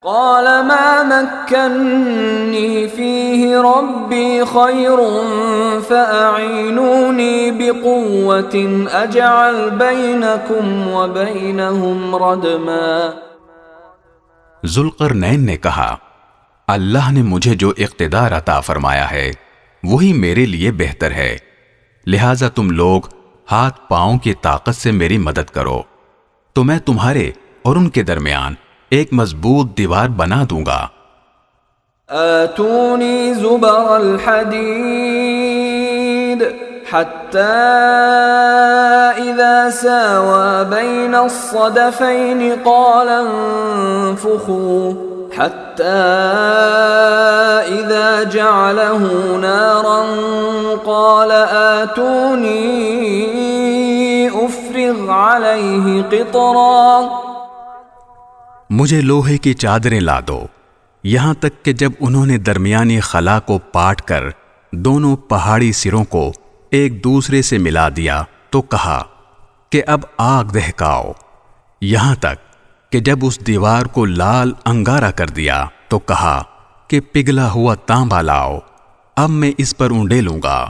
قال ما مكنني فيه ربي خير فأعينوني بقوة أجعل بينكم وبينهم ردما۔ ذوالقرنین نے کہا، اللہ نے مجھے جو اقتدار عطا فرمایا ہے وہی میرے لیے بہتر ہے، لہذا تم لوگ ہاتھ پاؤں کی طاقت سے میری مدد کرو تو میں تمہارے اور ان کے درمیان ایک مضبوط دیوار بنا دوں گا۔ آتونی زبر الحدید حتی اذا ساوى بین الصدفین قال انفخوا حتی اذا جعله نارا قال آتونی افرغ علیہ قطرا۔ مجھے لوہے کی چادریں لا دو، یہاں تک کہ جب انہوں نے درمیانی خلا کو پاٹ کر دونوں پہاڑی سروں کو ایک دوسرے سے ملا دیا تو کہا کہ اب آگ دہکاؤ، یہاں تک کہ جب اس دیوار کو لال انگارہ کر دیا تو کہا کہ پگھلا ہوا تانبا لاؤ، اب میں اس پر اونڈے لوں گا۔